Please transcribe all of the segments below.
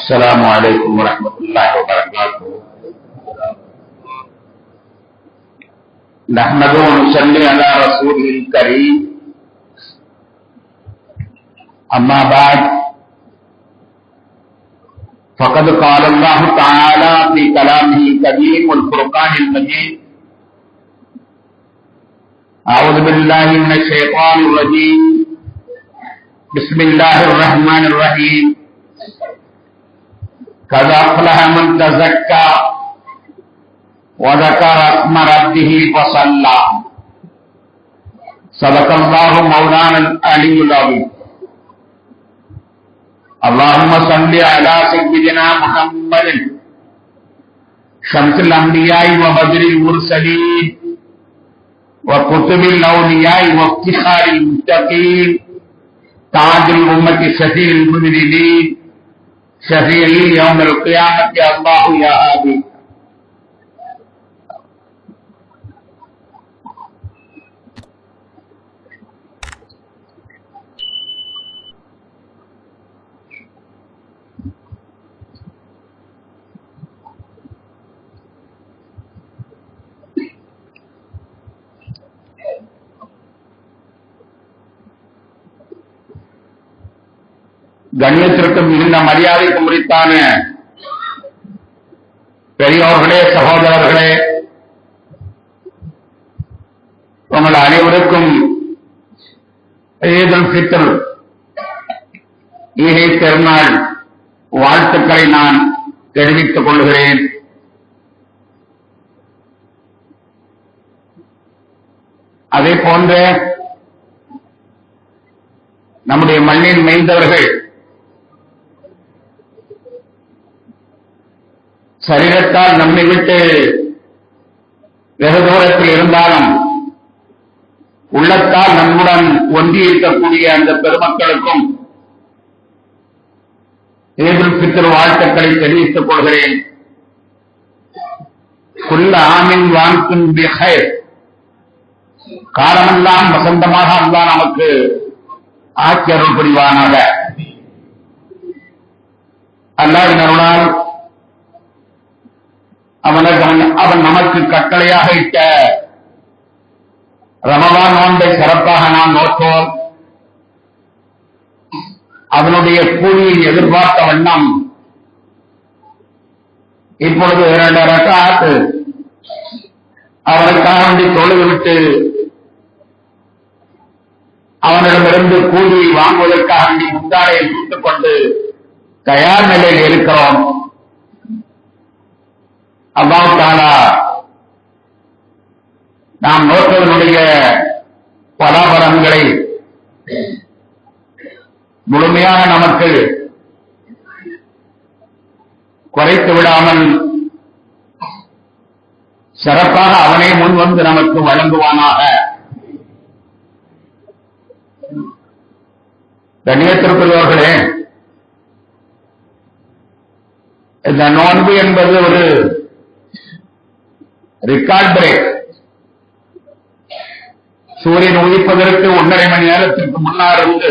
السلام عليكم ورحمة الله وبركاته. نحمده ونصلي على رسوله الكريم. أما بعد فقد قال الله تعالى في كلامه الكريم والفرقان المجيد: أعوذ بالله من الشيطان الرجيم. بسم الله الرحمن الرحيم. قد أفلح من تزكى وذكر اسم ربه فصلى. صدق الله مولانا العلي العظيم. اللهم صل على سيدنا محمد شمس الأنبياء وبدر المرسلين وكتب الأولياء وافتخار المتقين تاج الأمة شفيع المذنبين شفيع يوم القيامة الله يا آبي. கண்ணியத்திற்கும் மிகுந்த மரியாதைக்கு முறித்தான பெரியோர்களே, சகோதரர்களே, உங்கள் அனைவருக்கும் ஈதுல் ஃபித்ர் ஈகை பெருநாள் வாழ்த்துக்களை நான் தெரிவித்துக் கொள்கிறேன். அதே போன்ற நம்முடைய மண்ணின் மைந்தவர்கள் சரீரத்தால் நம்மை விட்டு வெகு தூரத்தில் இருந்தாலும் உள்ளத்தால் நம்முடன் ஒன்றியிருக்கக்கூடிய அந்த பெருமக்களுக்கும் ஈதுல் ஃபித்ர் வாழ்த்துக்களை தெரிவித்துக் கொள்கிறேன். குல்ல ஆமின் வான்குன் பிஹைர். காலமெல்லாம் வசந்தமாக அல்லாஹ் நமக்கு ஆட்சி அருள் புரிவானாக. அல்லாஹ்வின் அருளால் அவன் நமக்கு கட்டளையாக இட்ட ரமலான் நோன்பை சிறப்பாக நாம் நோற்றோம். அதனுடைய கூலியை எதிர்பார்த்த வண்ணம் இப்பொழுது 2 ரக்அத் அவனுக்காக வேண்டி தொழுதுவிட்டு அவனிடமிருந்து கூலியை வாங்குவதற்காக வேண்டி முந்தானையை சுட்டுக் கொண்டு தயார் நிலையில் இருக்கிறோம். அல்லாஹ் தஆலா நாம் நோக்கத்தினுடைய பலாபலன்களை முழுமையாக நமக்கு குறைத்து விடாமல் சிறப்பாக அவனே முன்வந்து நமக்கு வழங்குவானாக. கண்ணியத்திற்குரியவர்களே, இந்த நோன்பு என்பது ஒரு ரெக்கார்ட் பிரேக். சூரியன் உதிப்பதற்கு 1.5 மணி நேரத்திற்கு முன்னால் இருந்து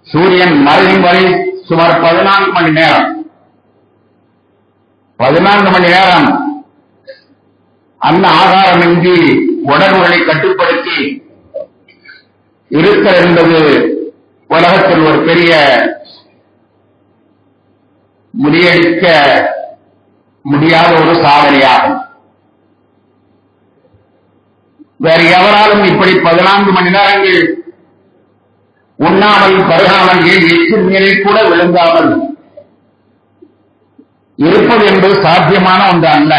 சூரியன் மறையும் வரை சுமார் 14 மணி நேரம் 14 மணி நேரம் அன்ன ஆகாரமின்றி உணர்வுகளை கட்டுப்படுத்தி இருக்க என்பது உலகத்தில் ஒரு பெரிய முறியடிக்க முடியாத ஒரு சாதனையாகும். வேறு எவராலும் இப்படி 14 மணி நேரங்கள் உண்ணாமல் பருகாமல் எச்சில் நீரில் கூட விழுங்காமல் இருப்பது என்பது சாத்தியமான ஒன்று அல்ல.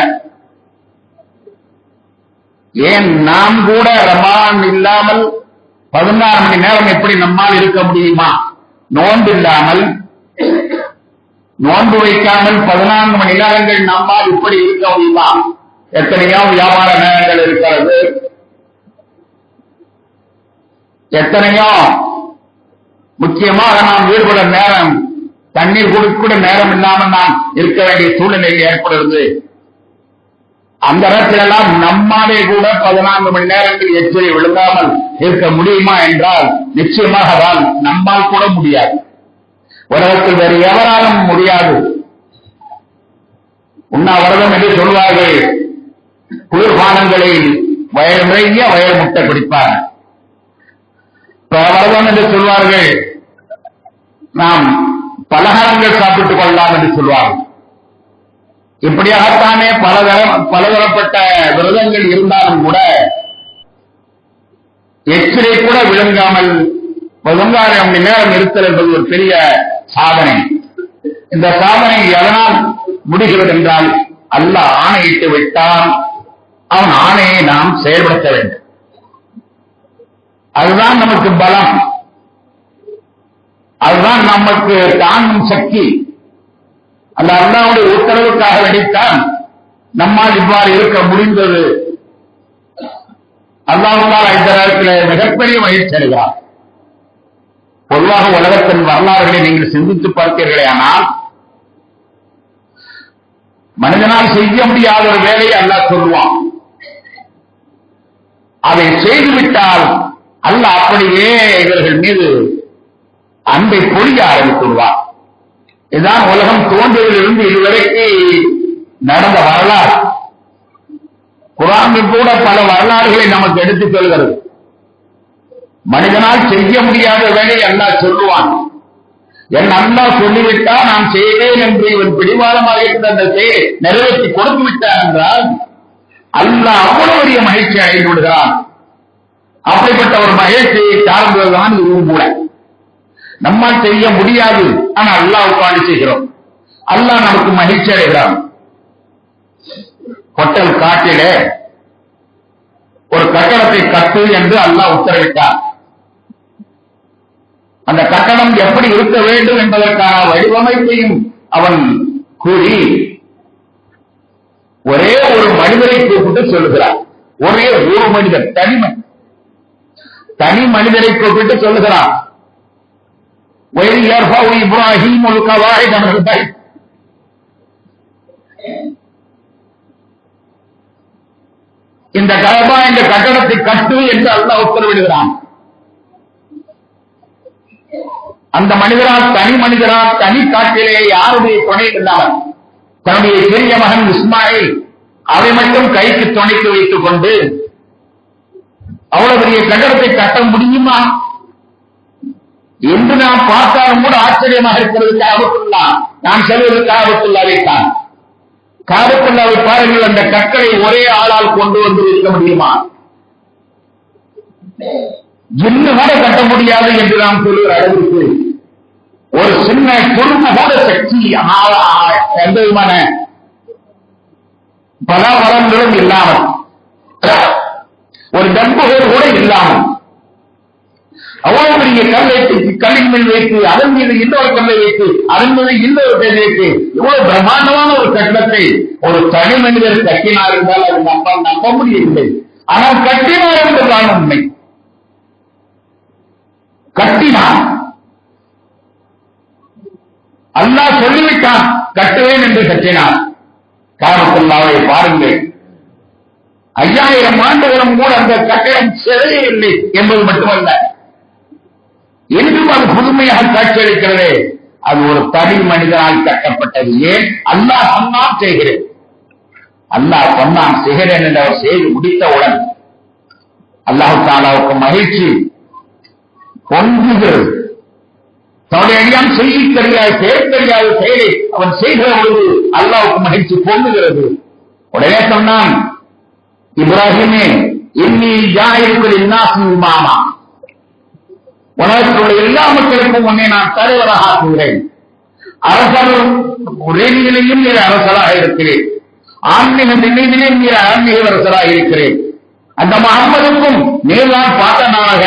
ஏன் நாம் கூட ரமலான் இல்லாமல் 16 மணி நேரம் எப்படி நம்மால் இருக்க முடியுமா? நோன்பு இல்லாமல் நோன்பு வைக்காமல் 14 மணி நேரங்கள் நம்மால் இப்படி இருக்க முடியுமா? எத்தனையோ வியாபார நேரங்கள் இருக்கிறது, எத்தனையோ முக்கியமாக நாம் ஈடுபட நேரம், தண்ணீர் கூட நேரம் இல்லாமல் நாம் இருக்க வேண்டிய சூழ்நிலை ஏற்படுகிறது. அந்த இடத்திலெல்லாம் நம்மாலே கூட 14 மணி நேரங்கள் எச்சரி விழுங்காமல் இருக்க முடியுமா என்றால் நிச்சயமாக நம்மால் கூட முடியாது. உலகத்தில் வேறு எவராலும் முடியாது. உண்ணாவிரதம் என்று சொல்வார்கள். குளிர்பானங்களில் வயல் நிறைய வயல் முட்டை குடிப்பார். விரதம் என்று சொல்வார்கள். நாம் பலகாரங்கள் சாப்பிட்டுக் கொள்ளலாம் என்று சொல்வார்கள். இப்படியாகத்தானே பலதரப்பட்ட விரதங்கள் இருந்தாலும் கூட எச்சிலை கூட விளங்காமல் 14 மணி நேரம் இருத்தல் என்பது ஒரு பெரிய சாதனை. இந்த சாதனை எதனால் முடிகிறது என்றால், அல்லாஹ் ஆணையிட்டு விட்டால் அவன் ஆணையை நாம் செயல்படுத்த வேண்டும். அதுதான் நமக்கு பலம், அதுதான் நமக்கு தாங்கும் சக்தி. அந்த அல்லாஹ்வுடைய உத்தரவுக்காக வேண்டித்தான் நம்மால் இவ்வாறு இருக்க முடிந்தது. அல்லாஹ் இந்த நேரத்தில் மிகப்பெரிய மகிழ்ச்சி அடைகிறார். பொதுவாக உலகத்தின் வரலாறுகளை நீங்கள் சிந்தித்து பார்த்தீர்களே, ஆனால் மனிதனால் செய்ய முடியாத ஒரு வேலையை அல்லாஹ் சொல்லுவான். அதை செய்துவிட்டால் அல்லாஹ் அப்படியே இவர்கள் மீது அன்பை பொழிய ஆரம்பித்துள்ளார். இதுதான் உலகம் தோன்றியதிலிருந்து இதுவரைக்கு நடந்த வரலாறு. குர்ஆனில் கூட பல வரலாறுகளை நமக்கு எடுத்துச் சொல்கிறது. மனிதனால் செய்ய முடியாத வேலையை அல்லாஹ் சொல்லுவான். என் அல்லாஹ் சொல்லிவிட்டால் நான் செய்வேன் என்று இவன் பிடிவாதமாக இருந்த அந்த செயலை நிறைவேற்றி கொடுத்து விட்டான் என்றால் அல்லாஹ் அவ்வளவு பெரிய மகிழ்ச்சி அடைந்து விடுகிறான். அப்படிப்பட்ட ஒரு மகிழ்ச்சியை சார்ந்ததுதான் இதுவும் கூட. நம்மால் செய்ய முடியாது, ஆனால் அல்லாஹ்வுக்காண்டி செய்கிறோம். அல்லாஹ் நமக்கு மகிழ்ச்சி அடைகிறான். கொட்டல் காட்டிலே ஒரு கட்டடத்தை கட்டு என்று அல்லாஹ் உத்தரவிட்டார். அந்த கட்டடம் எப்படி இருக்க வேண்டும் என்பதற்கான வடிவமைப்பையும் அவன் கூறி ஒரே ஒரு மனிதரை கூப்பிட்டு சொல்லுகிறார். ஒரே ஒரு மனிதர், தனி மனிதரை கூப்பிட்டு சொல்லுகிறார். இப்ராஹிம் இந்த கஅபா இந்த கட்டடத்தை கட்டு என்று அல்லாஹ் உத்தரவிடுகிறான். அந்த மனிதரால் தனி காட்டிலே யாருடைய துணை இல்லாமல் தன்னுடைய பெரிய மகன் இஸ்மாயில் அதை மட்டும் கைக்கு துணைக்கு வைத்துக் கொண்டு அவ்வளவு பெரிய கட்டடத்தை கட்ட முடியுமா என்று நாம் பார்த்தாலும் கூட ஆச்சரியமாக இருக்கிறது. காபத்துல்லா, நான் சொல்வது காபத்துல்லாவைத்தான். காபத்துல்லாவை பாருங்கள், அந்த கற்களை ஒரே ஆளால் கொண்டு வந்து வைக்க முடியுமா? ஜின்னு கூட கட்ட முடியாது என்று நாம் சொல்லுகிற அளவிற்கு ஒரு சின்ன குடும்ப கூட சக்தி, எந்த விதமான பலாபலன்களும் இல்லாமல், ஒரு டம்புகள் கூட இல்லாமல் அவ்வளவு பெரிய கல்லை கல்லின் மேல் வைத்து அதன் மீது இன்னொரு கல்லை வைத்து அதன் மீது இன்னொரு கல்லை வைத்து இவ்வளவு பிரம்மாண்டமான ஒரு கட்டடத்தை ஒரு தனி மனிதர் கட்டினார் என்றால் அது நம்ப முடியவில்லை. ஆனால் கட்டினார் என்பதுதான் உண்மை. கட்டினான், அல்லாஹ் சொல்லிவிட்டான் கட்டுவேன் என்று கட்டினான். காபத்துல்லாவை பாருங்கள், 5000 ஆண்டுகளும் கூட அந்த கட்டடம் சிறையே இல்லை என்பது மட்டுமல்ல, என்றும் அது புதுமையாக காட்சியளிக்கிறது. அது ஒரு தனி மனிதனால் கட்டப்பட்டது. ஏன்? அல்லாஹ் சொன்னான் செய்கிறேன், அல்லாஹ் சொன்னான் செய்கிறேன் என்று அவர் செய்து முடித்தவுடன் அல்லாஹ் தஆலாவுக்கு மகிழ்ச்சி பொங்குகிறது. தன்னுடைய அறியான் செய்ய தெரியாது, செய்ய தெரியாத செயலை அவன் செய்கிற பொழுது அல்லாஹ்வுக்கு மகிழ்ச்சி பொங்குகிறது. உடனே சொன்னான், இப்ராஹிமே இன்னி ஜாயிலுக்கு லின்னாஸி இமாமா, உலகத்தில் உள்ள எல்லா மக்களுக்கும் உன்னை நான் தலைவராக ஆக்குகிறேன். அரசர் உரையிலையும் நீர் அரசராக இருக்கிறேன், ஆன்மீக நிலையிலும் நீர் ஆன்மீக அரசராக இருக்கிறேன். அந்த முஹம்மதுக்கும் நீர்தான் பாட்டனாக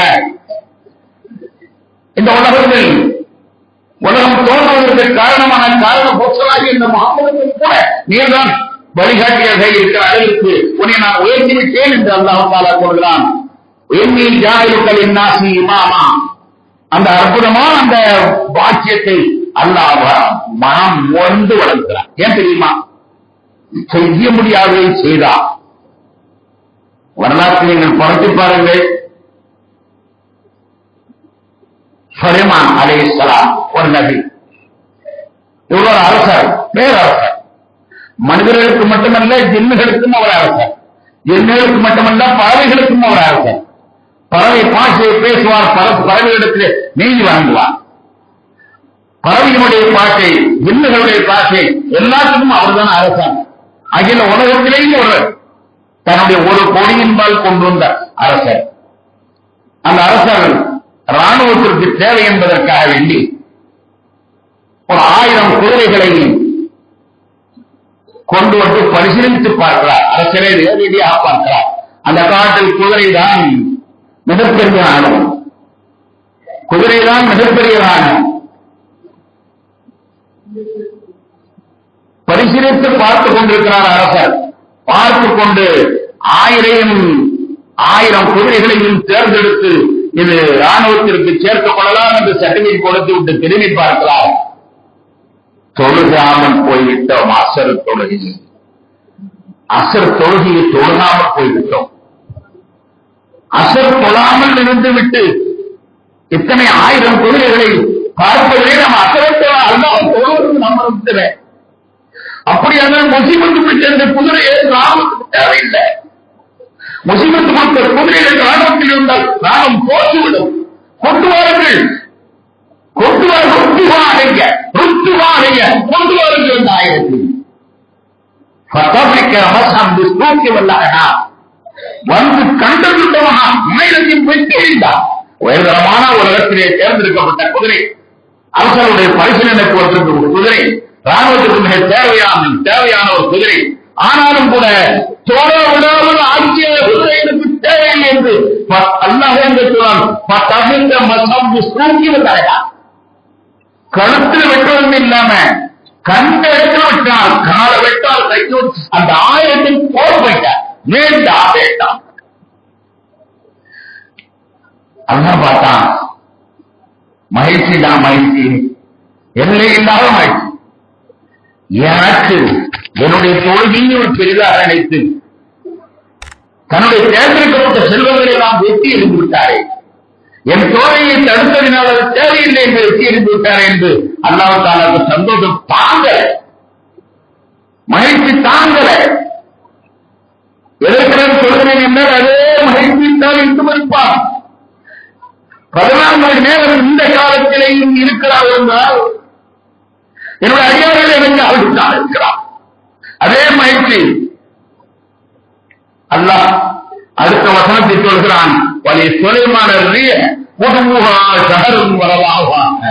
இந்த உலகத்தில் உலகம் தோன்றுவதற்கு காரணமான போச்சலாகி இந்த முஹம்மதுக்கும் கூட நீர்தான் வழிகாட்டியாக இருக்கிற அளவிற்கு உன்னை நான் உயர்த்தி விட்டேன் என்று அல்லாஹ் தஆலா சொல்கிறான். இன்னி ஜாயிலுக்க லின்னாஸி இமாமா, அந்த அற்புதமான அந்த பாக்கியத்தை அல்லாஹ் மனம் வந்து வளர்க்கிறான். ஏன் தெரியுமா? செய்ய முடியாததை செய்தார். வரலாற்றை நீங்கள் புரட்டி பாருங்கள். சுலைமான் அலைஹிஸ்ஸலாம் ஒரு நபி, இவ்வளவு அரசர், பேரரசர். மனிதர்களுக்கு மட்டுமல்ல, ஜின்னுகளுக்கும் அவர் அரசர். ஜின்னுகளுக்கு மட்டுமல்ல, பறவைகளுக்கும் அவர் அரசர். பறவை பாஷையை பேசுவார், பறவைகளிடத்தில் நீதி வழங்குவார். பறவையினுடைய பாஷை, ஜின்னுகளுடைய பாஷை, எல்லாத்துக்கும் அவர்தான் அரசர். அகில உலகத்திலேயும் ஒரு தன்னுடைய ஒரு கோடியின்பால் கொண்டு வந்த அரசர். அந்த அரசர் ராணுவத்திற்கு தேவை என்பதற்காக வேண்டி ஒரு 1000 குதிரைகளை கொண்டு வந்து பரிசீலித்து பார்க்கிறார். அரசரை நேரடியாக பார்க்கிறார். அந்த காலத்தில் குதிரைதான் மிகப்பெரிய ராணுவம், குதிரைதான் மிகப்பெரிய ராணுவம். பரிசீலித்து பார்த்துக் கொண்டிருக்கிறார் அரசர். பார்த்துக் கொண்டு 1000 குதிரைகளையும் தேர்ந்தெடுத்து இது ராணுவத்திற்கு சேர்த்துக் கொள்ளலாம் என்று சர்டிபிகேட் கொடுத்து விட்டு திரும்பி பார்க்கிறார். தொழுகாமல் போய்விட்டோம். அசர் தொழுகையை தொழுகாமல் போய்விட்டோம். அசர் தொழாமல் இருந்து விட்டு இத்தனை 1000 குதிரைகளை பார்ப்பதே நம்ம அசரத்தோட அல்லாஹ் தொழுவது நம்ம விட்டுறேன். அப்படியான முசிபத்து பிடிச்ச குதிரையை ராணுவத்துக்கு தேவையில்லை. முசிபத்து கொடுத்த குதிரைகள் ராணுவத்தில் இருந்தால் ராணுவம் போட்டுவிடும். கொண்டுவாருங்கள், ருத்துவாருங்க கொண்டு வாருங்கள். அந்த 1000 வல்லாகனா வந்து கண்டதுட்டமாக மயிலத்தின் வெற்றி அடைந்தார். உயர்தரமான உலகத்திலே தேர்ந்தெடுக்கப்பட்ட குதிரை, அரசருடைய பரிசீலனைக்கு ஒரு குதிரை, ராணுவத்திற்கு மிக தேவையான ஒரு குதிரை. ஆனாலும் கூட தோழ விடாமல் ஆட்சிய குதிரை எனக்கு தேவையில்லை என்று அல்லாஹ் என்று சொன்னார். கழுத்தில் வெட்டுவதும் இல்லாம கண்ட இடத்துல வெட்டால், கால வெட்டால் கைக்கு அந்த 1000 போர் போயிட்டார். வேண்டாம் அதான் பார்த்தான். மகிழ்ச்சி தான் மகிழ்ச்சி, எல்லை இல்லாத மகிழ்ச்சி. எனக்கு என்னுடைய தோல்வியை ஒரு பெரிதாக நினைத்து தன்னுடைய தேர்ந்தெடுக்கப்பட்ட செல்வங்களை நாம் வெட்டி எறிந்து விட்டாரே, என் தோல்வியை தடுத்ததினால் அது தேவையில்லை என்று வெட்டி எறிந்து விட்டாரே என்று அல்லாஹ் தஆலா சந்தோஷம் தாங்கல, மகிழ்ச்சி தாங்கல. எதற்காக சொல்கிறேன் என்றால் அதே மகிழ்ச்சித்தான் இன்று மதிப்பான். 14 மணி நேரம் இந்த காலத்திலேயும் இருக்கிறார் என்றால் என்னுடைய அடியார்கள் எனக்கு அழுத்தான் இருக்கிறார். அதே மகிழ்ச்சி. அல்லாஹ் அடுத்த வசனத்தை சொல்கிறான், வலி சுலைமான சகரும் வரலாவாங்க.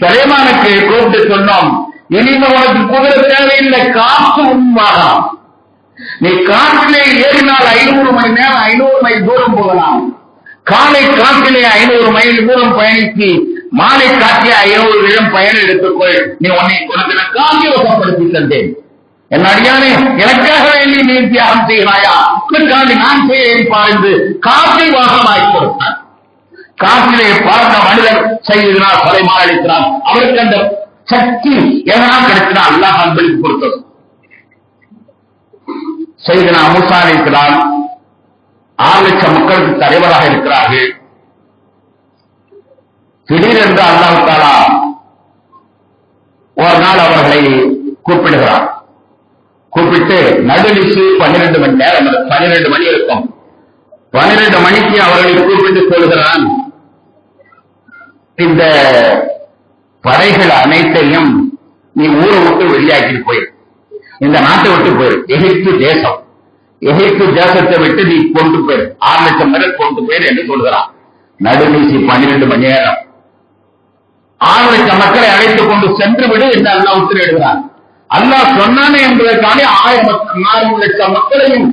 சுலைமானுக்கு கூப்பிட்டு சொன்னோம், இனிமே உனக்கு குதிரை தேவையில்லை, காற்று உண்மாகலாம். நீ காற்றிலே ஏறினால் 500 மணி நேரம் 500 மைல் தூரம் போகலாம். காலை காற்றிலே 500 மைல் தூரம் பயணித்து மாலை காற்றிலே 500 இடம் பயணம் எடுத்துக்கொள். நீ உனக்கு நான் காட்சி வசப்படுத்தி தந்தேன். என் அடியானே, எனக்காக வேண்டி நீ தியாகம் செய்கிறாயா, உனக்காண்டி நான் செய்ய பாய்ந்து காற்றை வாகமாய் கொடுத்தான். காற்றிலே பறந்த மனிதர் செய்தினால் சுலைமான் அளிக்கிறான். அவருக்கு அந்த சக்தி எதனால் கிடைக்கிறான்? அல்லாஹ் அன்பளிப்பு கொடுத்தது. செய்தனா மூசா அளிக்கிறான். 6 லட்சம் மக்களுக்கு தலைவராக இருக்கிறார்கள். திடீரென்று அல்லாஹ் தஆலா ஒரு நாள் அவர்களை கூப்பிடுகிறார். கூப்பிட்டு நடுநிசி 12 மணி நேரம், 12 மணி இருக்கும். 12 மணிக்கு அவர்களை கூப்பிட்டு சொல்கிறான், இந்த படைகள் அனைத்தையும் நீ ஊரை விட்டு வெளியாக்கிட்டு போயிரு, இந்த நாட்டை விட்டு போயிரு. எகிப்து தேசத்தை விட்டு நீ கொண்டு போயிரு, 6 லட்சம் பேரை கொண்டு போயிரு என்று சொல்கிறான். நடுநிசி 12 மணி நேரம். 6 லட்சம் மக்களை அழைத்துக் கொண்டு சென்று விடு என்று அல்லாஹ் உத்தரவிடுகிறான். அல்லாஹ் சொன்னானே என்பதற்காக 6 லட்சம் மக்களையும்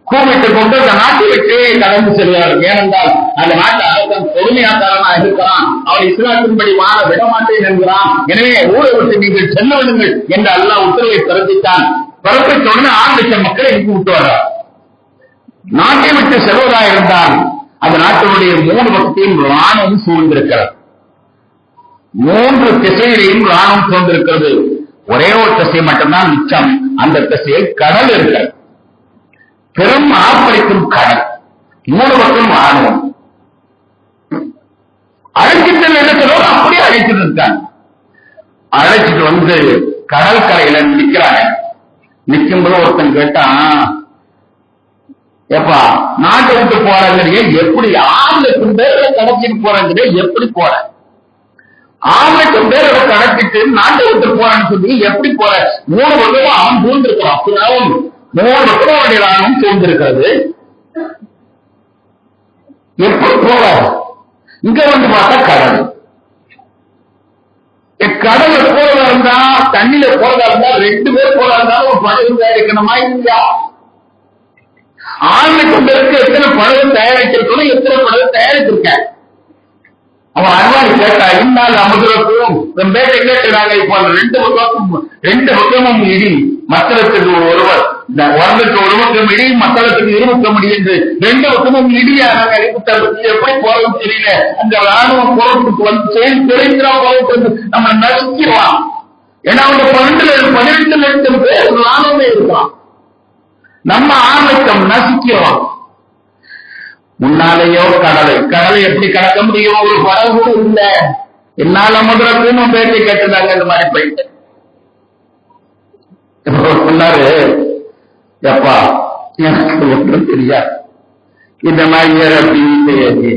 கூப்பிட்டுக் கொண்டு அந்த நாட்டை விட்டு கடந்து செல்கிறார்கள். ஏனென்றால் அந்த நாட்டு அரசன் பொறுமையாக்காரனா இருக்கிறான், அவன் இஸ்லாத்தின்படி மாற விடமாட்டேன் என்கிறான். எனவே ஊரை விட்டு நீங்கள் செல்ல விடுங்கள் என்று அல்லாஹ் உத்தரவை பிறப்பித்தான். பிறப்பித்த உடனே 6 லட்சம் மக்களை கூப்பிட்டு வர்றார். நாட்டை விட்டு செல்வதாக இருந்தால் அந்த நாட்டினுடைய 3 பக்கத்தையும் ராணுவம் சூழ்ந்திருக்கிறது. 3 திசையிலையும் ராணுவம் சூழ்ந்திருக்கிறது. ஒரே ஒரு திசை மட்டும்தான் மிச்சம். அந்த திசையில் கடல் இருக்கிறது, பெரும் ஆர்ப்பரிக்கும் கடல். 3 பக்கம் ராணுவம். அழைக்கின்ற இடத்திலோ அப்படியே அழைத்து இருக்காங்க. அழைச்சிட்டு வந்து கடற்கரையில நிக்கிறாங்க. நிக்கும்போது ஒருத்தன் கேட்டான், எப்பா நாட்டை விட்டு போறாங்க எப்படி 6 லட்சம் பேரை கடத்திட்டு போறாங்க எப்படி போற? 6 லட்சம் பேரை கடத்திட்டு நாட்டை விட்டு போறான்னு சொல்லி எப்படி போற? 3 வருஷமா அவன் சூழ்ந்திருக்கிறான். 3 வருஷம் அவனுடைய ராணுவம் சூழ்ந்திருக்கிறது. எப்படி போற? இங்க வந்து பார்த்தா கடல். கடல்ல போறதா இருந்தா, தண்ணியில போறதா இருந்தா 2 பேர் போறதா இருந்தாலும் ஒரு படகு தயாரிக்கணுமா இல்லையா? 6 லட்சம் பேருக்கு எத்தனை படகு தயாரிச்சிருக்கணும், எத்தனை படகு தயாரிச்சிருக்க? அவன் அன்வாரி கேட்டா, இந்நாள் அமுதரக்கும் பேட்டை கேட்டுறாங்க. இப்போ 2 பக்கமும் இடி, மத்தளத்துக்கு ஒருவர், ஒருவருக்கு ஒரு பக்கம் இடி, மத்தளத்துக்கு 2 பக்கம் இடி என்று 2 பக்கமும் இடியா நாங்க எப்படி போறதுன்னு தெரியல. அந்த ராணுவம் போறதுக்கு வந்து தெரிஞ்சா போறது நம்ம நசுக்கிடலாம். ஏன்னா அவங்க 12 லட்சம் பேர் ராணுவமே இருக்கலாம். நம்ம 6 லட்சம் நசுக்கிறோம். முன்னாலேயோ கடலை எப்படி கடக்க முடியும்? ஒரு படகு கூட இல்ல. என்னால முதலுக்கும் பேட்டி கேட்டுதாங்க இந்த மாதிரி போயிட்டு சொன்னாரு, எப்பா எனக்கு ஒன்றும் தெரியாது, இந்த மாதிரி தெரியாது,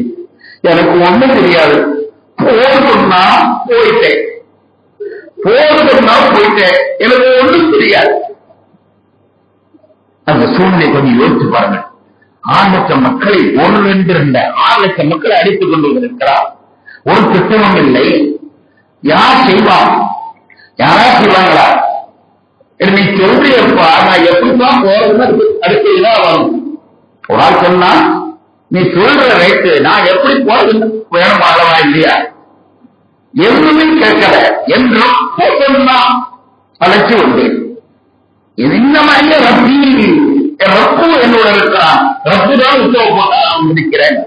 எனக்கு ஒண்ணும் தெரியாது, போதுன்னா போயிட்டேன், எனக்கு ஒன்றும் தெரியாது. அந்த சூழ்நிலை கொஞ்சம் யோசிச்சு பாருங்க. 6 லட்சம் மக்களை 1, 2, 2 6 லட்சம் மக்களை அடித்துக் கொண்டு இருக்கிறார். ஒரு திட்டமும் இல்லை. யார் செய்வான்? யாரா செய்வாங்களா? நீ சொல்றியப்பா, நான் எப்படிதான் போறதுன்னு அடுத்ததுதான் வரும். ஒரு ஆள் சொன்னா, நீ சொல்ற ரைட்டு, நான் எப்படி போறதுன்னு வேணும் அளவா இல்லையா? எதுவுமே கேட்கல என்றும் சொன்னா அழைச்சி வந்தேன். இந்த மாதிரி ரப்பு என்னோட இருக்கிறான். ரப்பு தான் உத்தரவு போட்டா நான் முடிக்கிறேன்.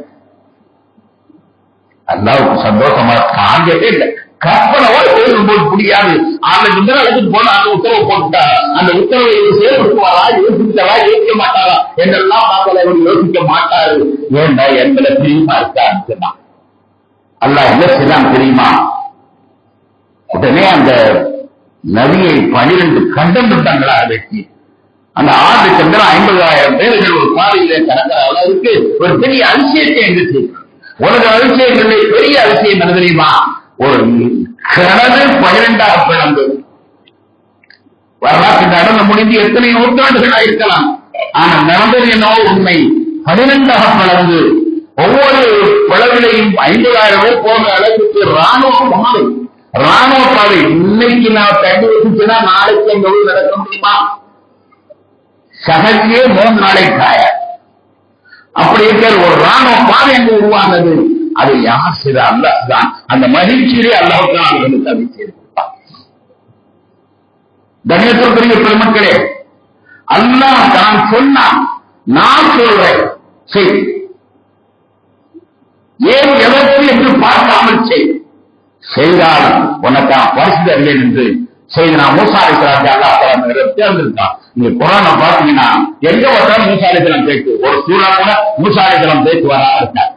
அல்லாவுக்கு சந்தோஷமா தாங்கவே இல்லை. கற்பனோட பேசும்போது முடியாது. 6 லட்சம் பேர் அழைச்சிட்டு போனா அந்த உத்தரவு போட்டுட்டா, அந்த உத்தரவை செயல்படுத்துவாரா, யோசிச்சாரா, யோசிக்க மாட்டாரா என்றெல்லாம் பார்க்கல. யோசிக்க மாட்டாரு. ஏண்டா எங்களை பிரியமா இருக்கான்னு சொன்னான். அல்லாஹ் என்ன செய்யலாம் தெரியுமா? உடனே அந்த நதியை 12 கண்டம் விட்டாங்களா வெட்டி. அந்த 6 லட்சம் பேர் 50,000 பேர்கள் ஒரு பாதையில கடக்கிற அளவுக்கு ஒரு பெரிய அதிசயத்தை எங்களுக்கு உலக அதிசயங்களை பெரிய அதிசயம் என்ன தெரியுமா? ஒரு கடல் 12ஆக பிளந்து. வரலாற்று நடந்து முடிந்து எத்தனை நூற்றாண்டுகளாக இருக்கலாம். ஆனா நடந்தது என்னவோ உண்மை. 12ஆக பிளந்து ஒவ்வொரு பிளவிலையும் 50,000 பேர் போன அளவுக்கு ராணுவ பாதை. இன்னைக்கு நான் தண்ணி வச்சுச்சுன்னா நாளைக்கு எங்க ஊர் நடக்க முடியுமா? சகஜே 3 நாளைக்கு காய. அப்படி இருக்கிற ஒரு ராணுவ பாதை என்று உருவானது. அது யார் செய்த? அல்லாஹ் தான். அந்த மகிழ்ச்சியிலே அல்லாஹ் தான் அவர்களுக்கு அதை செய்திருப்பார். கண்ணியத்திற்குரிய பெருமக்களே, அல்லாஹ் தான் சொன்னான், நான் சொல்றேன் செய். ஏன் எதற்கு என்று பார்க்காமல் செய். செய்தால் உனக்கான பரிசு தருவேன் என்று செய்தனா மூசா அலைஹிஸ்ஸலாம் அல்லாஹ் தேர்ந்தெடுத்தான். நீங்க குர்ஆனை பார்த்தீங்கன்னா எங்க வந்தாலும் மூசா அலைஹிஸ்ஸலாம் பேச்சு, ஒரு சூறா கூட மூசா அலைஹிஸ்ஸலாம் பேச்சு வரா இருக்கார்.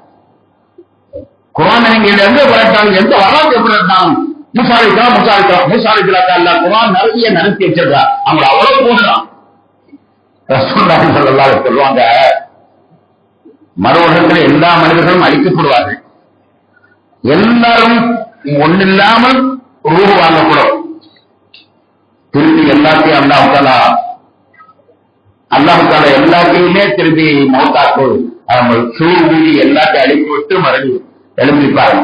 குர்ஆனை நீங்க எங்க வரட்டாலும் எந்த வரலாற்று எப்படிட்டாலும் மூசா அலைஹிஸ்ஸலாம் அல்லாஹ் குர்ஆன் நிறைய நினைச்சு வச்சிருக்கார். அவங்க அவ்வளவு போடுறான். ரசூலுல்லாஹி ஸல்லல்லாஹு அலைஹி சொல்லுவாங்க, மறு உலகத்தில் எல்லா மனிதர்களும் அழிக்கப்படுவார்கள். எல்லாரும் ஒன்னில்லாமல் ரூஹ் வாங்கப்படும். திரும்பி எல்லாத்தையும் அல்லாஹ் எல்லாத்தையுமே திரும்பி மௌத்தாக்கு சூழ்நிலை எல்லாத்தையும் அழிப்பு விட்டு மறுபடியும் எழுந்திருப்பார்.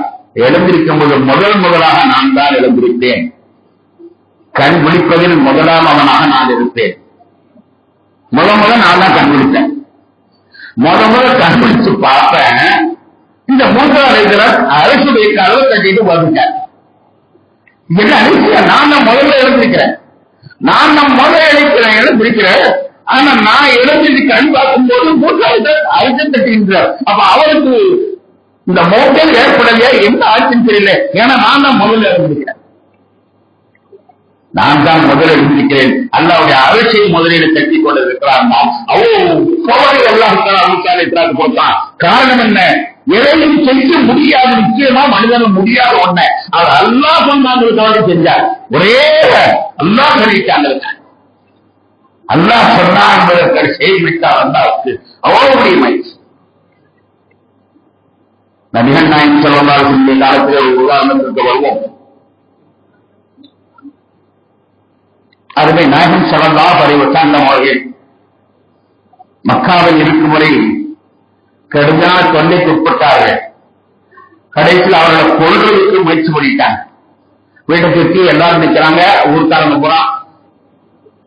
எழுந்திருக்கும் போது முதலாக நான் தான் எழுந்திருப்பேன். கண் விழிப்பதில் முதலாம் அவனாக நான் இருப்பேன். நான் தான் கண் விழித்தேன். கண் விழிச்சு பார்ப்பேன். இந்த மூசா அலைஹிஸ்ஸலாம் அரசுடைய கதவை கட்டிட்டு வந்துட்டார். என்ன அதிசயம்? நான் தான் முதல்ல எழுந்திருக்கிறேன். எழுந்திருக்கிறேன். ஆனா நான் எழுந்திருக்கு கண் பார்க்கும் போது மூசா அலைஹிஸ்ஸலாம் அரசு கட்டுகின்றார். அப்ப அவருக்கு இந்த மோட்டல் ஏற்படலையா என்ன ஆச்சுன்னு தெரியல. ஏன்னா நான் தான் முதல்ல எழுந்திருக்கிறேன். நான் தான் முதலில் எழுந்திருக்கிறேன். அல்லாஹ்வுடைய அரசை முதலில் கட்டிக் கொண்டிருக்கிறார். அல்லாஹ் போட்டான். காரணம் என்ன? எதையும் செய்ய முடியாது. நிச்சயமா மனிதனும் முடியாத ஒண்ணு. அவர் அல்லாஹ் சொன்னாங்க செஞ்சார். ஒரே அல்லாஹ் சொல்லிட்டாங்க. அல்லாஹ் சொன்னா என்பதற்கு செய்துவிட்டார். அல்லாஹ்வுக்கு அவ்வளவு மகிழ்ச்சி. நபிகள் நாயகம் ஸல்லல்லாஹு அலைஹி வஸல்லம் காலத்தில் ஒரு உதாரணத்திற்கு வருவோம். அருமை நாயகம் ஸல்லல்லாஹு அலைஹி வஸல்லம் அவர்கள் மக்காவில் இருக்கும் வரை கடுமையான தொல்லைக்கு உட்பட்டார்கள். கடைசியில் அவர்களை கொல்றதுக்கு முயற்சி பண்ணிட்டாங்க. வீட்டை சுற்றி எல்லாரும் நிற்கிறாங்க, ஊருக்காரங்க பூரா.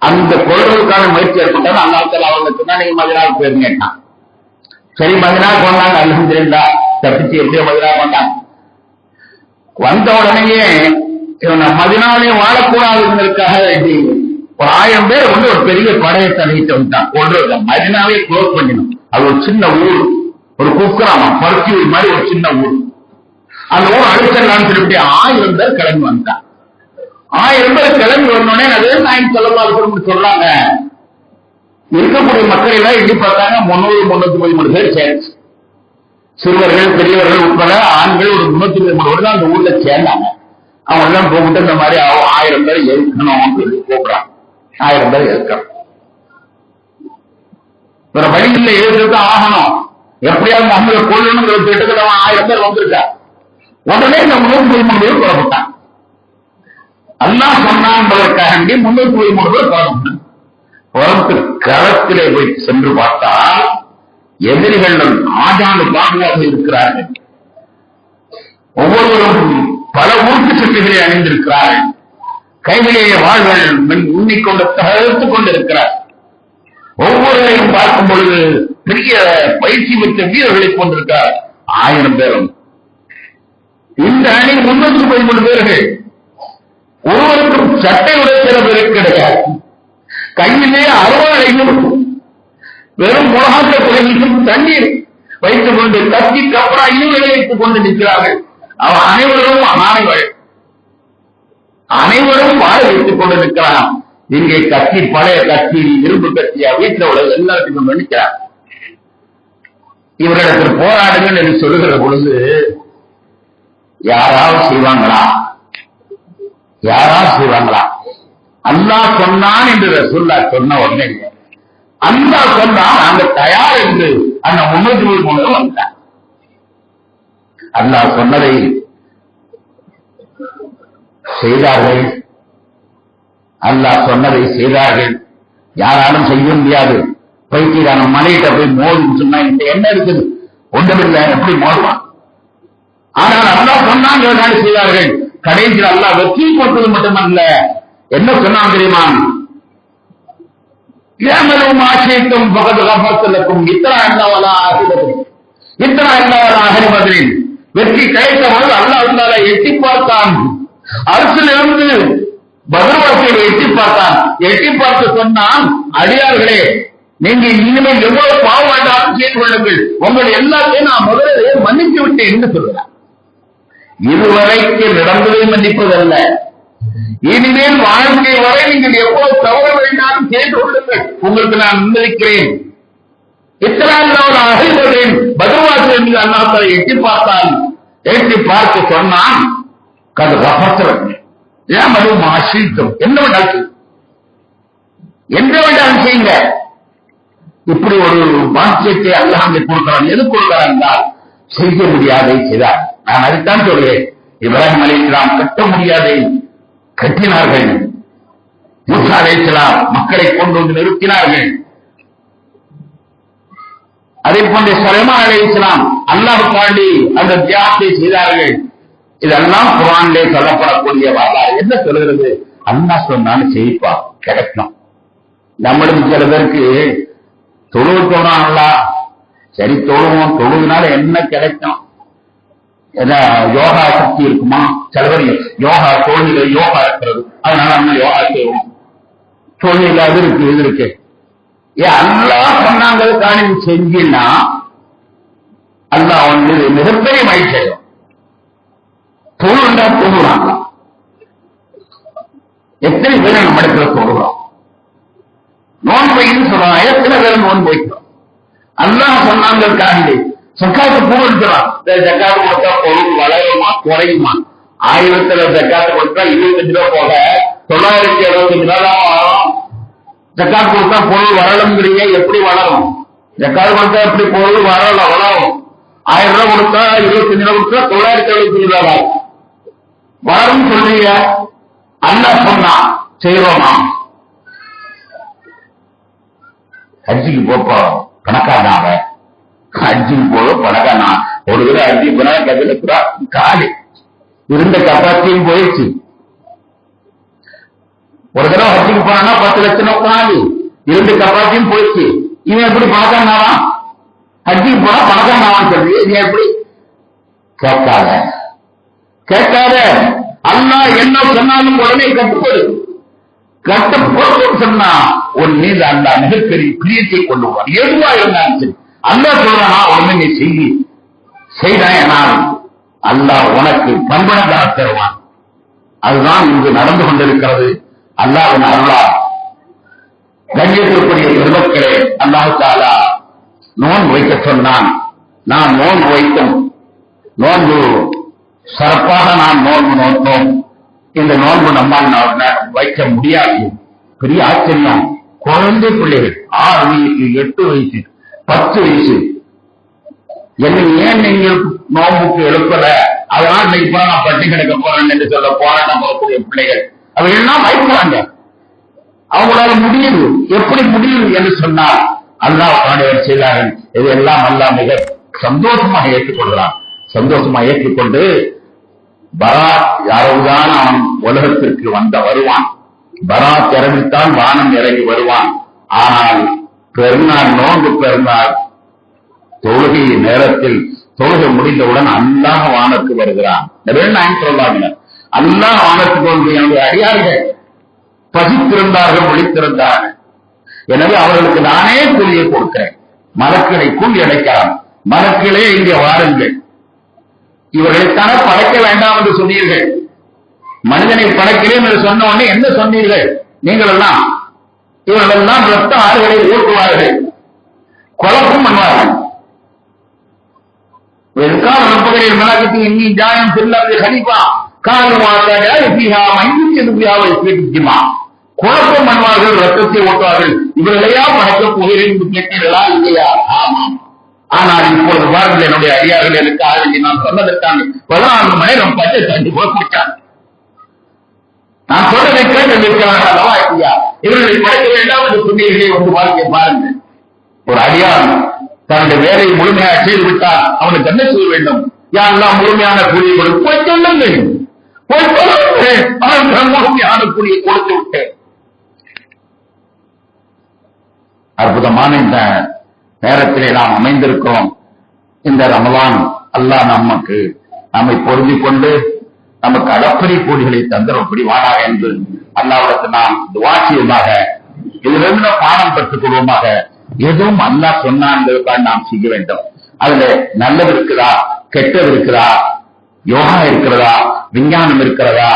அந்த கொல்றதுக்கான முயற்சி ஏற்பட்டாலும் அந்த காலத்தில் அவர்களுக்கு தான் நீங்க மதினாவுக்கு போயிருங்க கேட்டான். சரி, மதினாவுக்கு வந்தாங்க. அல்ஹம்துலில்லாஹ் தப்பிச்சு எப்படியோ மதினாவுக்கு வந்தாங்க. வந்த உடனேயே இவங்க மதினாவிலே வாழக்கூடாதுங்கிறதுக்காக ஒரு 1000 பேர் வந்து ஒரு பெரிய படையை தள்ளிட்டு வந்துட்டான். கொல்றது மதினாவே க்ளோஸ் பண்ணிடும். அது ஒரு சின்ன ஊர், ஒரு குக்கிராமம், பருத்தியூர் மாதிரி ஒரு சின்ன ஊர். அந்த ஊர் அடிச்சிடலாம்னு சொல்லிட்டு 1000 பேர் கிளம்பி வந்தான். 1000 பேர் கிளம்பி வந்தோடனே அதே நாயகம் ஸல்லல்லாஹு அலைஹி வஸல்லம் சொல்றாங்க, இருக்கக்கூடிய மக்கள் எல்லாம் எண்ணி பார்த்தாங்க 300-313 பேர் சேர்ந்து, சிறுவர்கள் பெரியவர்கள் உட்பட ஆண்கள் ஒரு 313 தான் அந்த ஊர்ல சேர்ந்தாங்க. அவங்க எல்லாம் போகிட்டு இந்த மாதிரி 1000 பேர் எதிர்க்கணும் சொல்லி கூப்பிடுறாங்க. 1000 பேர் எதிர்க்கணும். வேற வழியில் எதிர்த்து ஆகணும். எப்படியாவது நம்மளை கொள்ளணுங்கிற திட்டத்தில் 1000 பேர் வந்திருக்கா. உடனே இந்த 313 பேர் புறப்பட்டான். அல்லாஹ் சொன்னான் என்பதற்காக 313 பேர் புறப்பட்டான். புறத்து களத்திலே போய் சென்று பார்த்தால் எதிரிகள் ஆஜானு பாதுகாக இருக்கிறார்கள். ஒவ்வொருவரும் பல ஊருக்கு சட்டைகளை அணிந்திருக்கிறார்கள். கைவிலேயே வாழ்கள் உண்ணிக்கொண்டு தகர்த்துக் கொண்டிருக்கிறார். ஒவ்வொருவரையும் பார்க்கும் பொழுது பெரிய பயிற்சி பெற்ற வீரர்களை கொண்டிருக்கிறார். 1000 பேரும். இந்த அணி 313 பேர்கள். ஒருவருக்கும் சட்டை உடைக்கிற பேர் கிடையாது. கையிலே அறுவாளையும் வெறும் முழாக்க குறைகளும் தண்ணீர் வைத்துக் கொண்டு கத்தி கப்பரா இவர்களை வைத்துக் கொண்டு நிற்கிறார்கள். அவன் அனைவரும் வாழ வைத்துக் கொண்டு நிற்கிறான். இங்கே கத்தி, பழைய கத்தி, இரும்பு கத்தியா வீட்டில் உள்ள எல்லாத்தையும் நினைக்கிறார். இவரிடத்தில் போராடுங்கள் என்று சொல்லுகிற பொழுது யாராவது செய்வாங்களா? அல்லாஹ் சொன்னான் என்று ரசூலுல்லாஹ் சொன்ன உடனே அல்லாஹ் சொன்னான், நாங்க தயார் என்று அந்த 313 வந்தார். அல்லாஹ் சொன்னதை செய்தார்கள். யாராலும் செய்ய முடியாது. பைத்தியரான மலையிட்ட போய் மோதுன்னு சொன்னா இந்த என்ன இருக்குது? ஒன்றுமில்லை, எப்படி மோதுவான்? ஆனால் அல்லாஹ் சொன்னாங்க செய்தார்கள். கடைசியில் அல்லாஹ் வெற்றி கொடுத்தது மட்டுமல்ல, என்ன சொன்னான் தெரியுமா? ஏமலும் ஆசைக்கும் பகது கபத்தலுக்கும் இத்தனா என்னவலா அகரிபதில் வெற்றி கிடைத்தவர்கள் அல்லாஹ் எட்டி பார்த்தான். அரசிலிருந்து பகவாசியை எட்டி பார்த்தான். எட்டி பார்த்து சொன்னான், அடியார்களே, நீங்க இனிமேல் எவ்வளவு பாவம் வேண்டாலும் செய்து கொள்ளுங்கள், உங்கள் எல்லாத்தையும் நான் முதலிலே மன்னித்து விட்டேன் என்று சொல்கிறார். இதுவரைக்கு நடந்ததை மன்னிப்பதல்ல, இனிமேல் வாழ்க்கை வரை நீங்கள் எவ்வளவு தவற வேண்டாலும் செய்து கொள்ளுங்கள், உங்களுக்கு நான் அனுமதிக்கிறேன். இத்தனாவது அகழ்வதேன் பகவாசி என்று அண்ணாத்தை எட்டி பார்த்தான். எட்டி பார்த்து சொன்னான், கது வசத்தவன் ஏன் அதுவும் ஆசிரித்தம் என்ன வேண்டாலும் செய்யுங்க. இப்படி ஒரு பாக்கியத்தை அல்லாஹ் கொடுக்கிறான். எது கொடுக்கிறான் என்றால் செய்ய முடியாதை செய்தார். நான் அதைத்தான் சொல்கிறேன். இப்ராஹிம் அலைஹிஸ்ஸலாம் கட்ட முடியாதை கட்டினார்கள். மூசா அலைஹிஸ்ஸலாம் மக்களை கொண்டு வந்து நிறுத்தினார்கள். அதே போன்ற சுலைமான் அலைஹிஸ்ஸலாம் அல்லாஹ்வுக்காண்டி அந்த தியாகத்தை செய்தார்கள். இதெல்லாம் குர்ஆனிலே சொல்லப்படக்கூடிய வரலாறு. என்ன சொல்கிறது? அல்லாஹ் சொன்னாலும் செய்ப்பா, கிடைக்கும். நம்மளும் சில பேருக்கு தொழுவு தோணா, சரி தொழுவோம், தொழுதுனால என்ன கிடைக்கும்? யோகா சக்தி இருக்குமா? சில பேர் யோகா தொழில யோகா இருக்கிறது, அதனால நம்ம யோகா செய்வோம். தொழில் அது இருக்கு, இது இருக்கு. அல்லாஹ் சொன்னாங்கிறதுக்கான நீ செஞ்சினா அல்லாஹ் வந்து மிகப்பெரிய மகிழ்ச்சி அடையும். தொழுண்டா தொழுறாங்க. எத்தனை பேர் நம்ம இடத்துல தொழுகிறோம்? நோன்பு வைக்கணும்னு சொல்றாங்க. எத்தனை பேர் நோன்பு வைக்கிறோம்? அல்லாஹ் சொன்னாங்கிறதுக்காக சக்காத்து பூ எடுக்கிறான். சக்காத்து கொடுத்தா பொருள் வளருமா குறையுமா? 1000 ஜக்காத்து கொடுத்தா 25 ரூபா போக 975 ரூபா தான் வரும். ஜக்காத்து கொடுத்தா பொருள் வரலுங்கிறீங்க, எப்படி வளரும்? ஜக்காத்து கொடுத்தா எப்படி பொருள் வளரும்? 1000 ரூபாய் கொடுத்தா 25 ரூபா கொடுத்தா 975 ரூபா வரும் சொல்றீங்க. அல்லாஹ் சொன்னா செய்வோமா? ஹஜ்ஜிக்கு போப்போ பணக்காரனாக, ஹஜ்ஜிக்கு போக பணக்காரனா, ஒரு தடவை ஹஜ்ஜி போனா கதில காலி இருந்த கப்பாசிட்டியும் போயிடுச்சு. ஒரு தடவை ஹஜ்ஜிக்கு போனா 10 லட்சம் காலி இருந்த கப்பாசிட்டியும் போயிடுச்சு. இவன் எப்படி பணக்காரனாவா? ஹஜ்ஜிக்கு போனா பணக்காரனாவான்னு சொல்லி நீ எப்படி கேட்காத. அல்லாஹ் என்ன சொன்னாலும் உடனே கட்டுப்படு. கட்டுப்படு சொன்னா உன் மீது அல்லாஹ் மிகப்பெரிய பிரியத்தை கொண்டு வருவான். எதுவா இருந்தாலும் சரி அல்லாஹ் சொல்றானா உடனே நீ செய்தான் அல்லாஹ் உனக்கு பண்பனதாக தருவான். அதுதான் இங்கு நடந்து கொண்டிருக்கிறது. அல்லாஹ்வின் அருளால் கண்ணியத்திற்குரிய பெருமக்களே, அல்லாஹ் தஆலா நோன்பு வைக்க சொன்னான். நான் நோன்பு வைக்கும் நோன்பு சிறப்பாக நான் நோன்பு நோட்டோம். இந்த நோன்பு நம்மால் வைக்க முடியாது. பெரிய ஆச்சரியம். குழந்தை பிள்ளைகள் 6 வயசு 8 வயசு 10 வயசு என்ன ஏன் நீங்கள் நோன்புக்கு எழுப்பல, அதனால் இன்னைக்கு போல நான் பட்டி கிடக்க போறேன் என்று சொல்ல போராட்டம் போகக்கூடிய பிள்ளைகள் அவை எல்லாம் வைக்கிறாங்க. அவங்களால முடியுது. எப்படி முடியுது என்று சொன்னால் அல்லாஹ் பாடுவர் செய்தார்கள். இதெல்லாம் அல்லாஹ் மிக சந்தோஷமாக ஏற்றுக்கொள்கிறான். சந்தோஷமா ஏற்றுக்கொண்டு பராத் யாரவுதான் அவன் உலகத்திற்கு வருவான். பராத் இறங்கித்தான் வானம் இறங்கி வருவான். ஆனால் பெருநாள் நோன்பு பெருநாள் தொழுகை நேரத்தில் தொழுகை முடிந்தவுடன் அல்லாஹ் வானத்துக்கு வருகிறான். சொல்லாங்க அல்லாஹ் வானத்துக்கு வந்து என்னுடைய அடியார்கள் பசித்திருந்தார்கள், ஒழித்திருந்தார்கள். எனவே அவர்களுக்கு நானே கூலியை கொடுக்கிறேன். மலக்களை கூலி அடைக்கலாம். மலக்களே இங்கே வாருங்கள். இவர்களைத்தான படைக்க வேண்டாம் என்று சொன்னீர்கள். மனிதனை படைக்கிறேன் என்று சொன்ன உடனே என்ன சொன்னீர்கள்? நீங்கள் எல்லாம் இவர்கள் எல்லாம் ரத்த ஆறுகளை ஊட்டுவார்கள், குழப்பம் பண்ணுவார்கள். ரப்பகரின் மலக்கத்தை இன்னி ஜாயம் செல்லாது ஹனிபா குழப்பம் பண்ணுவார்கள், ரத்தத்தை ஓட்டுவார்கள். இவர்களையா படைக்கப் போகிறேன் என்று கேட்டீர்களா? இல்லையா? ஆமாம். ஆனால் இப்போது பாருங்கள், என்னுடைய அடியார்கள் எனக்கு ஆகி நான் சொன்னதற்கான 14 மணி நேரம் பச்சை தண்ணி போட்டாங்க. நான் சொல்றதை கேட்டு இருக்கிறார்கள் அல்லவா? ஐயா, இவர்களை படைக்க வேண்டாம் என்று சொன்னீர்களே வந்து வாழ்க்கை பாருங்கள். ஒரு அடியார் தன்னுடைய வேலையை முழுமையாக செய்து விட்டால் அவனுக்கு என்ன செய்ய வேண்டும்? யாரெல்லாம் முழுமையான கூலியை கொடுத்து போய் சொல்லுங்கள், போய் சொல்லுங்கள். அவன் முழுமையான கூலியை கொடுத்து விட்டேன். அற்புதமான இந்த நேரத்திலே நாம் அமைந்திருக்கிறோம். இந்த ரமலான் அல்லாஹ் நம்மை பொருந்திக் கொண்டு நமக்கு அளப்பரிய கூலிகளை தந்தரப்படி வாழாக என்று அல்லாஹ்விடத்தில் நாம் துஆ செய்வதாக, இதிலிருந்து பாடம் பெற்றுக் கொள்வோமாக. எதுவும் அல்லாஹ் சொன்னான் நாம் செய்ய வேண்டும். அதுல நல்லது இருக்குதா, கெட்டது இருக்குதா, யோகா இருக்கிறதா, விஞ்ஞானம் இருக்கிறதா,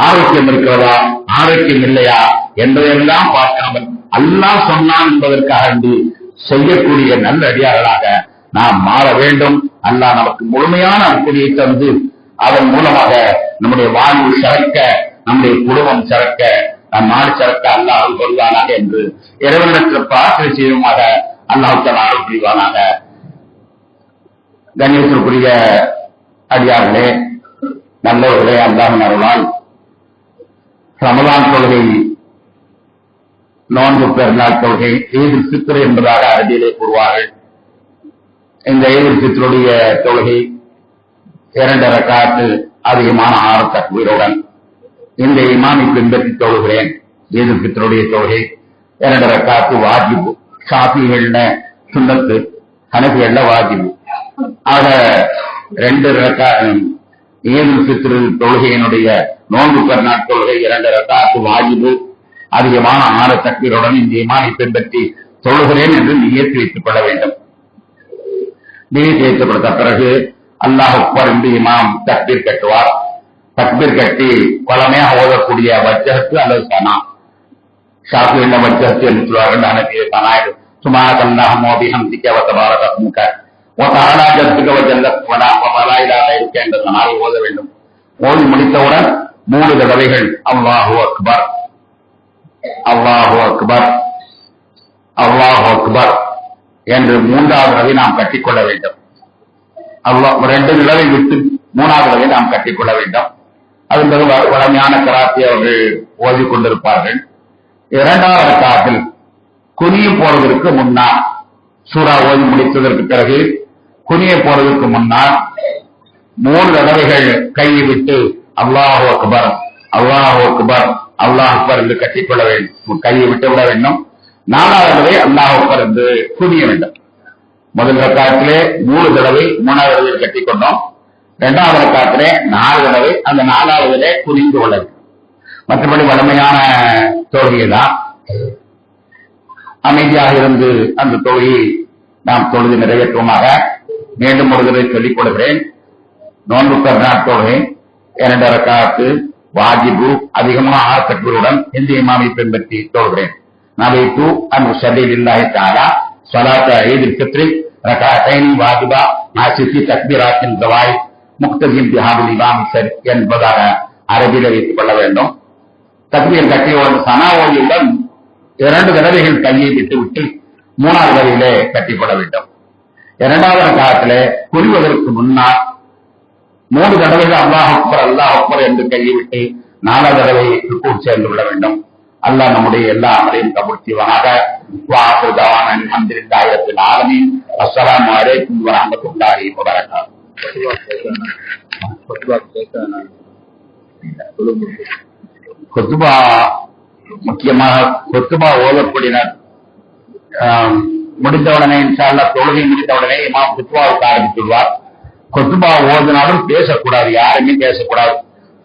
ஆரோக்கியம் இருக்கிறதா, ஆரோக்கியம் இல்லையா என்பதையெல்லாம் பார்க்காமல் அல்லாஹ் சொன்னான் என்பதற்காக செய்யக்கூடிய நல்ல அடியார்களாக நாம் மாற வேண்டும். அல்லாஹ் நமக்கு முழுமையான அற்புதியை தந்து அதன் மூலமாக நம்முடைய வாழ்வு சிறக்க, நம்முடைய குடும்பம் சிறக்க, நம் நாடு சிறக்க அல்லாஹ் கொள்வானாக என்று இறைவனிடத்தில் பிரார்த்தனை செய்யுமாக. அல்லாஹ் தஆலா அருள் புரிவானாக. கண்ணியத்திற்குரிய அடியார்களே, நல்லவர்களே, அல்லாஹ்வின் அருளால் ரமலான் தொழுகை, நோன்பு பெருநாள் தொழுகை, ஈதுல் ஃபித்ர் என்பதாக அரபியிலே கூறுவார்கள். இந்த ஈதுல் ஃபித்ருடைய தொழுகை 2 ரக்காத்து அதிகமான 6 தக்பீருடன் இந்த இமாமை பின்பற்றி தொழுகிறேன். ஈதுல் ஃபித்ருடைய தொழுகை 2 ரக்காத்து வாஜிபு. ஷாஃபிகள்ல சுன்னத்து, ஹனஃபிகள்ல வாஜிபு. ஆக 2 ரக்காத் ஈதுல் ஃபித்ர் தொழுகையினுடைய நோன்பு பெருநாள் தொழுகை 2 ரக்காத்து வாஜிபு, அதிகமான 6 தக்பீருடன் இந்த இமாமை பின்பற்றி தொழுகிறேன் என்று நியத்து வைத்துக் கொள்ள வேண்டும். நியத்து வைக்கப்பட்ட பிறகு அல்லாஹ் அக்பர் என்று இமாம் தக்பீர் கட்டுவார். தக்பீர் கட்டி பழமையாக ஓதக்கூடிய வஜ்ஜத்து அல்லது சனா, ஷாஃபிஈல வஜ்ஜத்து என்று சொல்வார்கள். அனபிய சனா சுப்ஹானக அல்லாஹும்ம வ பிஹம்திக வ தபாரக இஸ்முக வ தஆலா ஜத்துக வ ஜல்லத் வ லா இலாஹ இல்லா அன்த என்ற சனாவை ஓத வேண்டும். ஓதி முடித்தவுடன் 3 தடவைகள் அல்லாஹு அக்பர், அல்லாஹு அக்பர், அல்லாஹு அக்பர் என்று 3வது தடவை நாம் கட்டிக்கொள்ள வேண்டும். அல்லாஹ் 2 தடவை விட்டு 3வது தடவை நாம் கட்டிக்கொள்ள வேண்டும். அதன் பிறகு வளமையான கராத்தி அவர்கள் ஓதிக் கொண்டிருப்பார்கள். 2வது ரக்காத்தில் குனிய போறதற்கு முன்னால், சூரா ஓதி முடித்ததற்கு பிறகு குனிய போறதற்கு முன்னால் 3 தடவைகள் கையை விட்டு அல்லாஹு அக்பர், அல்லாஹு அக்பர், அல்லாஹ் அக்பர் என்று கட்டிக்கொள்ள வேண்டும், கையை விட்டு விட வேண்டும். 4வது தடவை அல்லாஹ் அக்பர் என்று குனிய வேண்டும். முதல் ரக்காத்திலே 3 தடவை 3வது தடவை கட்டிக்கொண்டோம். 2வது ரக்காத்திலே 4 தடவை, அந்த 4வதிலே குனிந்து கொள்ள வேண்டும். மற்றபடி வலிமையான தொழுகை தான். அமைதியாக இருந்து அந்த தொழுகையை நாம் தொழுது நிறைவேற்றுவோமாக. மீண்டும் ஒரு தடவை சொல்லிக் கொள்கிறேன். நோன்பு பெருநாள் தொழுகை 2 ரக்காத்து வாஜிபு அதிகமாக தக்பீருடன் இந்த இமாமை பின்பற்றி தொழுகிறேன். நவைத்து அன் ஸல்லல்லாஹு தஆலா ஸலாத்த ஈதுல் ஃபித்ர் ரகாத்தைனி வாஜிபா மாசிஃபி தக்பீராத்தின் தவாய் முக்ததின் பிஹாதுல் இமாம் சரி என்பதாக அரபியில் வைத்துக் கொள்ள வேண்டும். தக்பீர் கட்டியவுடன் சனாவோலியுடன் 2 தடவைகள் கையை விட்டுவிட்டு 3வது தடவையிலே கட்டிக்கொள்ள வேண்டும். 2வது ரக்காத்திலே புரிவதற்கு முன்னால் 3 தடவைகள் அல்லாஹ் அக்பர், அல்லாஹ் அக்பர் என்று கையை விட்டு 4வது தடவை ருக்கூ சேர்ந்து கொள்ள வேண்டும். அல்லாஹ் நம்முடைய எல்லா அமலையும் கபூல் செய்வானாக. வஆகிரு தஅவானா அல்ஹம்துலில்லாஹி ரப்பில் ஆலமீன். அஸ்ஸலாமு அலைக்கும் வரஹ்மத்துல்லாஹி வபரகாத்துஹு. குத்பா முக்கியமாக குத்பா ஓதக்கூடியனர் முடிந்தவுடனே இன்ஷா அல்லாஹ் தொழுகை முடித்தவுடனே இமாம் குத்பாவுக்கு ஆரம்பித்துள்ளார். குத்பா ஓதினாலும் பேசக்கூடாது, யாருமே பேசக்கூடாது.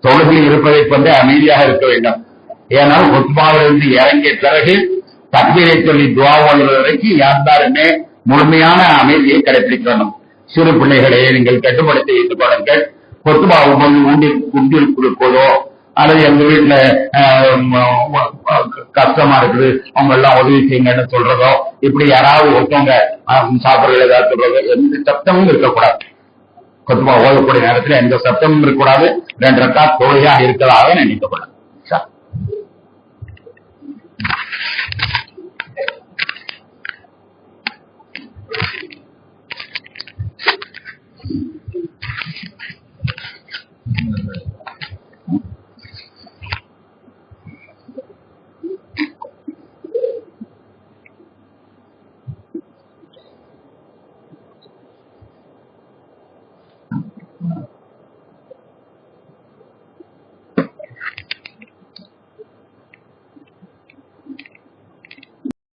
தொழுகையில் இருப்பதை கொண்டு அமைதியாக இருக்க வேண்டும். ஏனால் குத்பாவிலிருந்து இறங்கிய பிறகு தக்பீரை சொல்லி துஆ ஓதுவது வரைக்கும் யாருமே முழுமையான அமைதியை கடைபிடிக்க வேண்டும். சிறு பிள்ளைகளை நீங்கள் கட்டுப்படுத்தி வைத்துக் கொள்ளுங்கள். குத்பா உண்டில் கொடுப்பதோ அல்லது எங்க வீட்டுல கஷ்டமா இருக்குது அவங்க எல்லாம் உதவி செய்யுங்கன்னு சொல்றதோ, இப்படி யாராவது ஒருத்தவங்க சாப்பிடுறது ஏதாவது சொல்றதோ எந்த சத்தமும் இருக்கக்கூடாது. குத்பா ஓதக்கூடிய நேரத்தில் எந்த சத்தமும் இருக்கக்கூடாது. 2 ரக்காத் தொழுகையாக இருக்கிறதாக நினைக்கப்படும்.